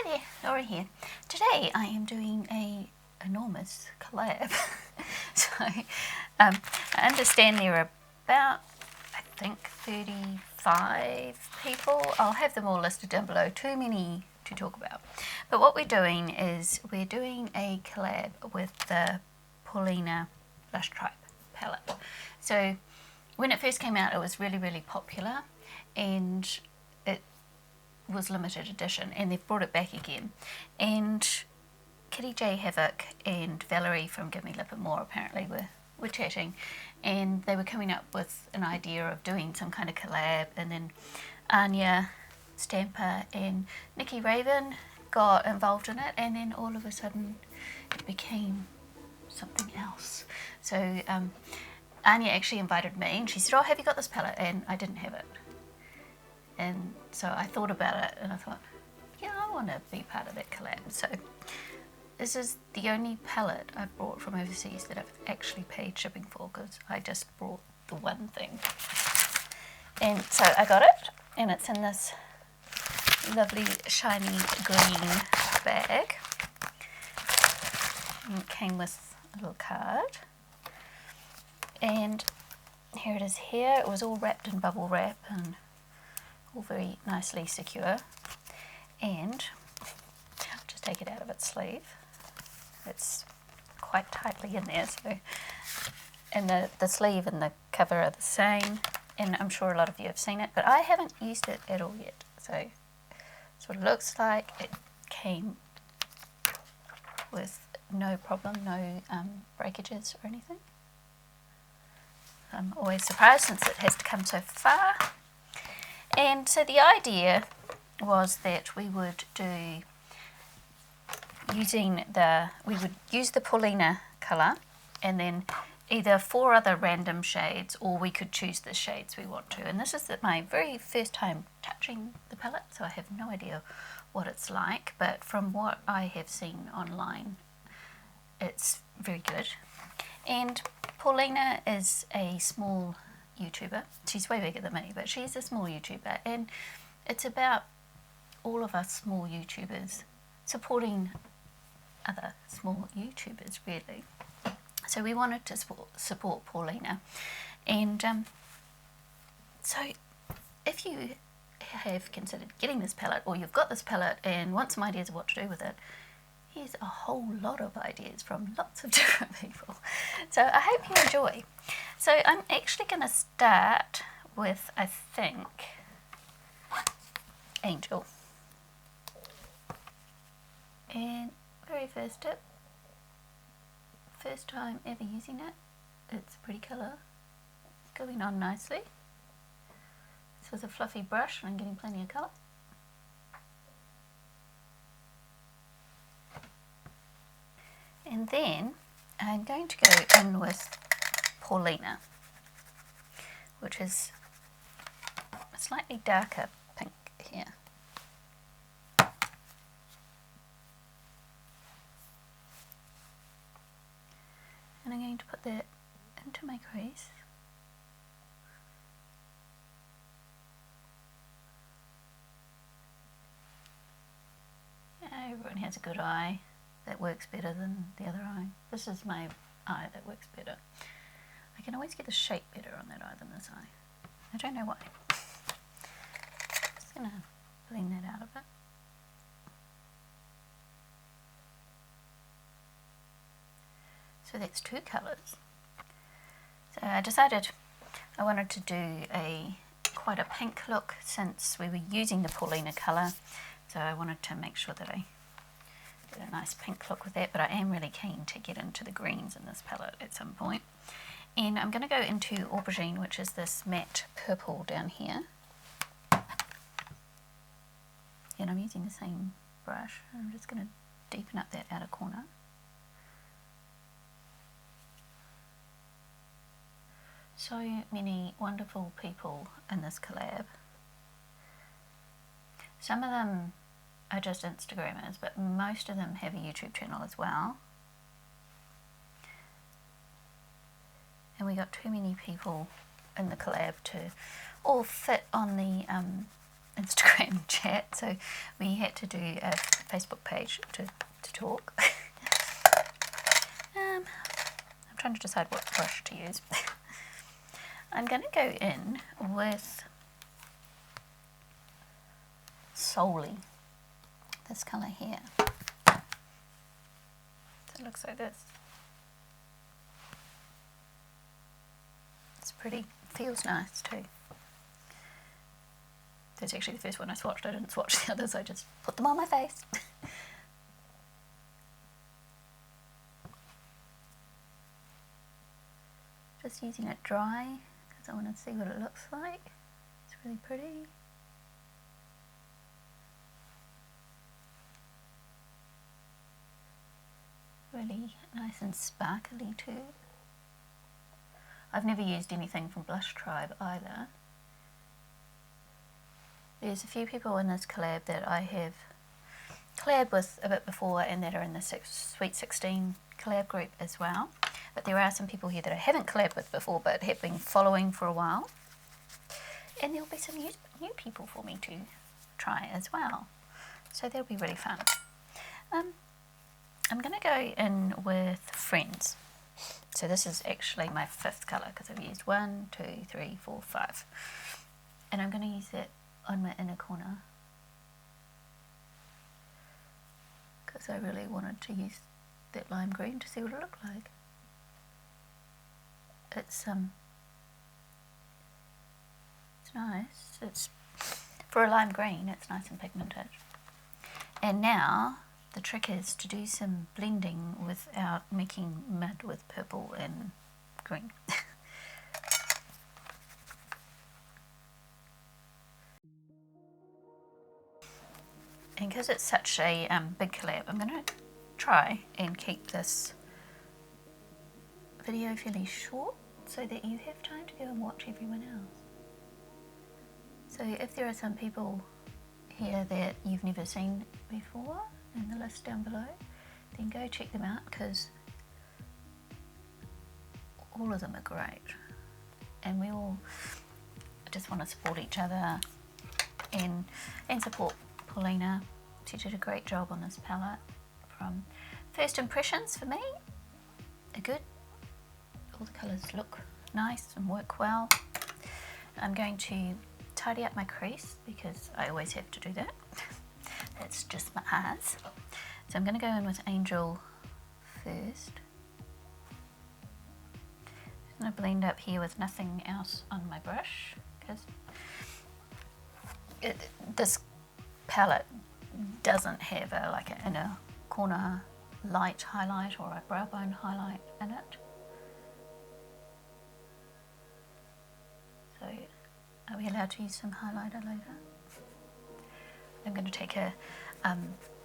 Hi there, Laura here. Today I am doing a enormous collab. So I understand there are about, I think, 35 people. I'll have them all listed down below, too many to talk about. But what we're doing is we're doing a collab with the Paulina Blush Tribe palette. So when it first came out, it was really, really popular, and it was limited edition, and they've brought it back again. And Kitty J Havoc and Valerie from Give Me Lip and More apparently were chatting, and they were coming up with an idea of doing some kind of collab, and then Anya Stamper and Nikki Raven got involved in it, and then all of a sudden it became something else. So Anya actually invited me, and she said, "Oh, have you got this palette?" And I didn't have it. And so I thought about it, and I thought, yeah, I want to be part of that collab. So this is the only palette I brought from overseas that I've actually paid shipping for, because I just brought the one thing. And so I got it, and it's in this lovely shiny green bag. And it came with a little card. And here it is here. It was all wrapped in bubble wrap and all very nicely secure. And I'll just take it out of its sleeve. It's quite tightly in there, so, and the sleeve and the cover are the same, and I'm sure a lot of you have seen it, but I haven't used it at all yet. So that's what it looks like. It came with no problem, no breakages or anything. I'm always surprised since it has to come so far. And so the idea was that we would use the Paulina colour, and then either 4 other random shades, or we could choose the shades we want to. And this is my very first time touching the palette, so I have no idea what it's like, but from what I have seen online, it's very good. And Paulina is a small YouTuber. She's way bigger than me, but she's a small YouTuber, and it's about all of us small YouTubers supporting other small YouTubers, really. So we wanted to support Paulina. And so if you have considered getting this palette, or you've got this palette and want some ideas of what to do with it, here's a whole lot of ideas from lots of different people. So I hope you enjoy. So I'm actually going to start with, I think, Angel. And very first tip, first time ever using it, it's a pretty colour, it's going on nicely. This was a fluffy brush and I'm getting plenty of colour. And then I'm going to go in with Paulina, which is a slightly darker pink here. And I'm going to put that into my crease. Yeah, everyone has a good eye that works better than the other eye. This is my eye that works better. I can always get the shape better on that eye than this eye. I don't know why. Just going to blend that out of it. So that's 2 colours. So I decided I wanted to do quite a pink look, since we were using the Paulina colour. So I wanted to make sure that I did a nice pink look with that, but I am really keen to get into the greens in this palette at some point. And I'm going to go into Aubergine, which is this matte purple down here. And I'm using the same brush. I'm just going to deepen up that outer corner. So many wonderful people in this collab. Some of them are just Instagrammers, but most of them have a YouTube channel as well. And we got too many people in the collab to all fit on the Instagram chat, so we had to do a Facebook page to talk. I'm trying to decide what brush to use. I'm going to go in with solely this colour here. So it looks like this. It's pretty, feels nice too. That's actually the first one I swatched. I didn't swatch the others, I just put them on my face. Just using it dry because I want to see what it looks like. It's really pretty. Really nice and sparkly too. I've never used anything from Blush Tribe either. There's a few people in this collab that I have collabed with a bit before and that are in the Sweet 16 collab group as well. But there are some people here that I haven't collabed with before but have been following for a while. And there'll be some new people for me to try as well. So that'll be really fun. I'm going to go in with Friends. So this is actually my 5th colour because I've used 1, 2, 3, 4, 5. And I'm going to use it on my inner corner because I really wanted to use that lime green to see what it looked like. It's nice. It's for a lime green, it's nice and pigmented. And now the trick is to do some blending without making mud with purple and green. And because it's such a big collab, I'm going to try and keep this video fairly short so that you have time to go and watch everyone else. So if there are some people here that you've never seen before in the list down below, then go check them out because all of them are great. And we all just want to support each other and support Paulina. She did a great job on this palette. From first impressions for me, are good. All the colours look nice and work well. I'm going to tidy up my crease because I always have to do that. That's just my eyes. So I'm going to go in with Angel first. I'm going to blend up here with nothing else on my brush because this palette doesn't have like an inner corner light highlight or a brow bone highlight in it. So are we allowed to use some highlighter later? I'm going to take a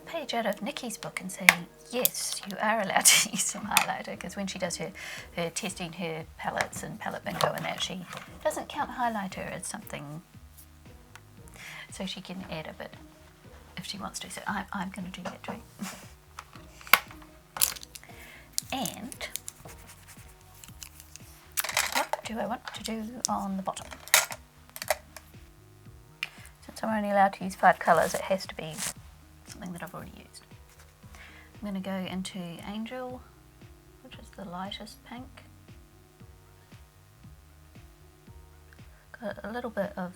page out of Nikki's book and say, yes, you are allowed to use some highlighter, because when she does her testing her palettes and palette bingo and that, she doesn't count highlighter as something, so she can add a bit if she wants to. So I'm going to do that too. And what do I want to do on the bottom? Since I'm only allowed to use 5 colours, it has to be something that I've already used. I'm going to go into Angel, which is the lightest pink. Got a little bit of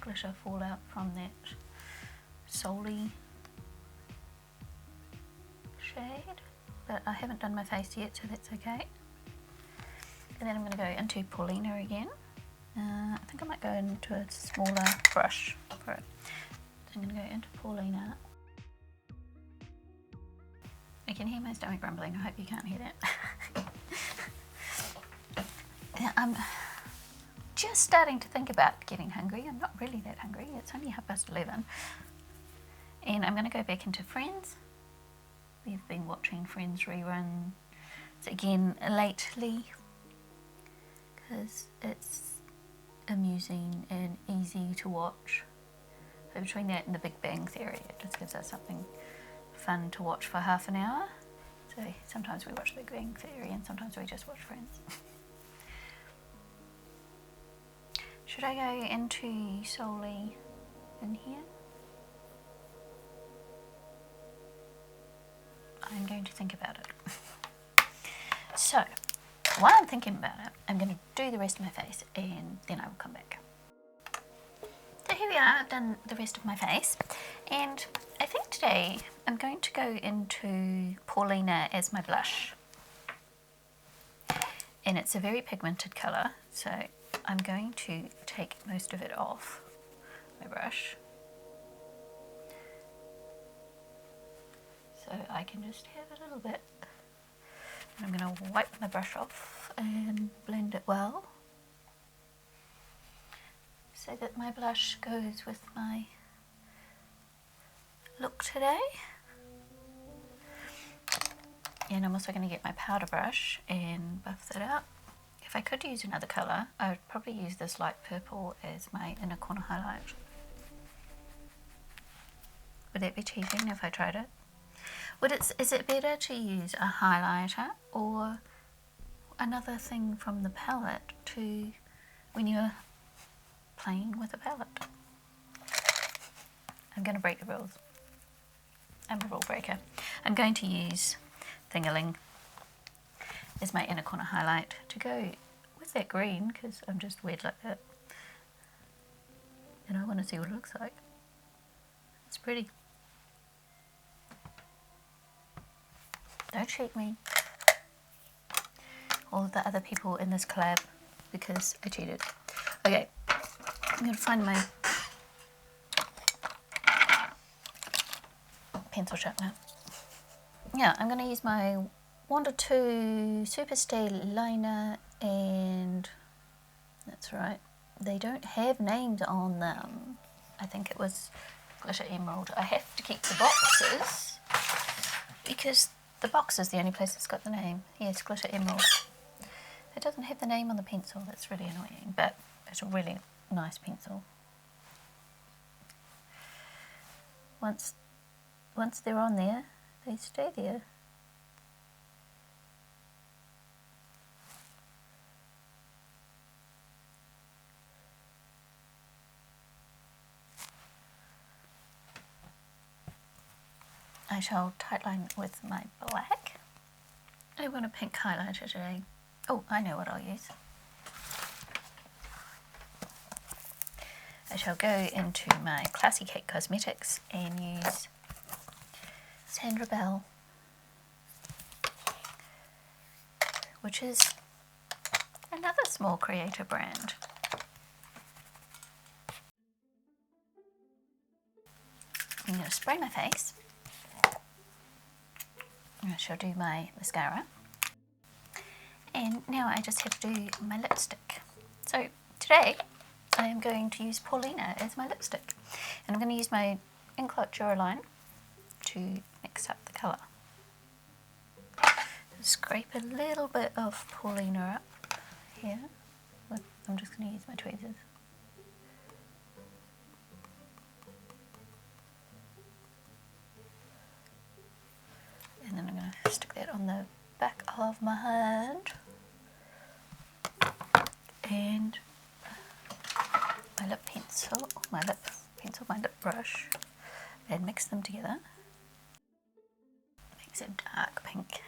glitter fallout from that Solely shade, but I haven't done my face yet, so that's okay. And then I'm going to go into Paulina again. I think I might go into a smaller brush for it. So I'm going to go into Paulina. I can hear my stomach rumbling. I hope you can't hear that. I'm just starting to think about getting hungry. I'm not really that hungry. It's only 11:30. And I'm going to go back into Friends. We've been watching Friends reruns again lately because it's amusing and easy to watch. So between that and The Big Bang Theory, it just gives us something fun to watch for half an hour. So sometimes we watch The Big Bang Theory and sometimes we just watch Friends. Should I go into Solely in here. I'm going to think about it. So, while I'm thinking about it, I'm going to do the rest of my face and then I will come back. So here we are, I've done the rest of my face, and I think today I'm going to go into Paulina as my blush. And it's a very pigmented colour, so I'm going to take most of it off my brush. So I can just have a little bit. And I'm going to wipe my brush off and blend it well, so that my blush goes with my look today. And I'm also going to get my powder brush and buff that out. If I could use another colour, I would probably use this light purple as my inner corner highlight. Would that be cheating if I tried it? Is it better to use a highlighter or another thing from the palette to when you're playing with a palette? I'm going to break the rules. I'm a rule breaker. I'm going to use Thingaling as my inner corner highlight to go with that green, because I'm just weird like that. And I want to see what it looks like. It's pretty. Don't cheat me. All of the other people in this collab, because I cheated. Okay, I'm going to find my pencil sharpener. Yeah, I'm going to use my Wonder 2 Superstay liner, and that's right, they don't have names on them. I think it was Glitter Emerald. I have to keep the boxes because the box is the only place that's got the name. Yes, Glitter Emerald. It doesn't have the name on the pencil. That's really annoying, but it's a really nice pencil. Once they're on there, they stay there. I shall tightline with my black. I want a pink highlighter today. Oh, I know what I'll use. I shall go into my Classy Cake Cosmetics and use Sandra Bell, which is another small creator brand. I'm going to spray my face. I shall do my mascara. And now I just have to do my lipstick. So today I am going to use Paulina as my lipstick. And I'm going to use my Inkblot Duraline to mix up the colour. Scrape a little bit of Paulina up here. I'm just going to use my tweezers. And then I'm going to stick that on the back of my hand. And my lip brush, and mix them together. Makes a dark pink.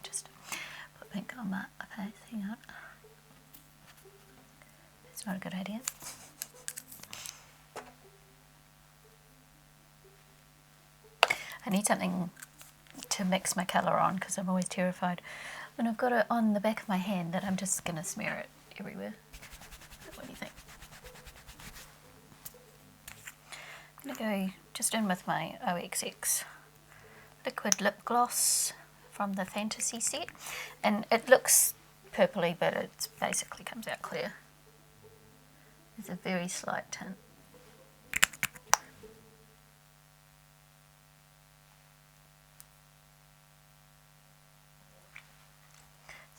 Just put pink on my face, hang on. It's not a good idea. I need something to mix my colour on, because I'm always terrified when I've got it on the back of my hand that I'm just going to smear it everywhere. What do you think? I'm going to go just in with my OXX liquid lip gloss from the Fantasy set, and it looks purpley, but it basically comes out clear. It's a very slight tint.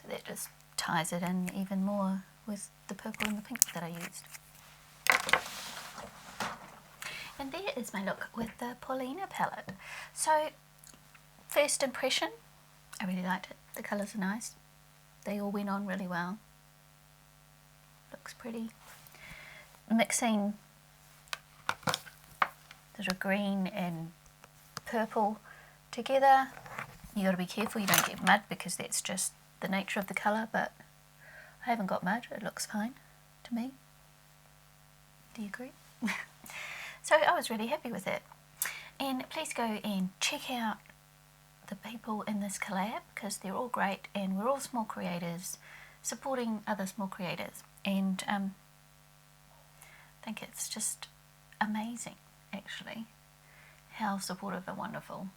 That just ties it in even more with the purple and the pink that I used. And there is my look with the Paulina palette. So, first impression, I really liked it. The colours are nice. They all went on really well. looks pretty. Mixing sort of green and purple together. You got to be careful you don't get mud because that's just the nature of the colour, but I haven't got mud, it looks fine to me. Do you agree? So I was really happy with it. And please go and check out the people in this collab because they're all great and we're all small creators supporting other small creators, and I think it's just amazing actually how supportive and wonderful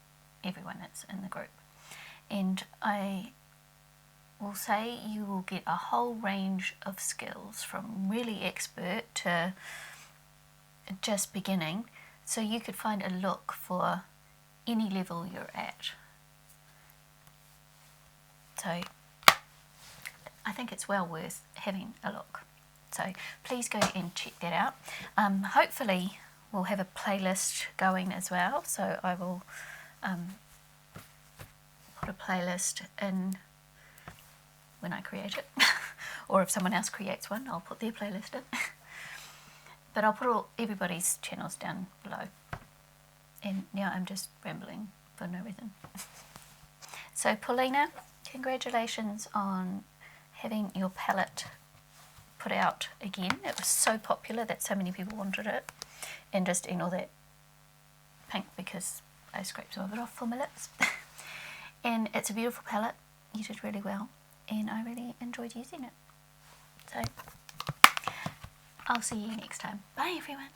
everyone is in the group. And I will say you will get a whole range of skills from really expert to just beginning, so you could find a look for any level you're at. So I think it's well worth having a look. So please go and check that out. Hopefully we'll have a playlist going as well, so I will put a playlist in when I create it or if someone else creates one, I'll put their playlist in. But I'll put everybody's channels down below. And now I'm just rambling for no reason. So Paulina, congratulations on having your palette put out again. It was so popular that so many people wanted it. And just ignore that pink because I scraped some of it off for my lips. And it's a beautiful palette. You did really well. And I really enjoyed using it. So I'll see you next time. Bye everyone.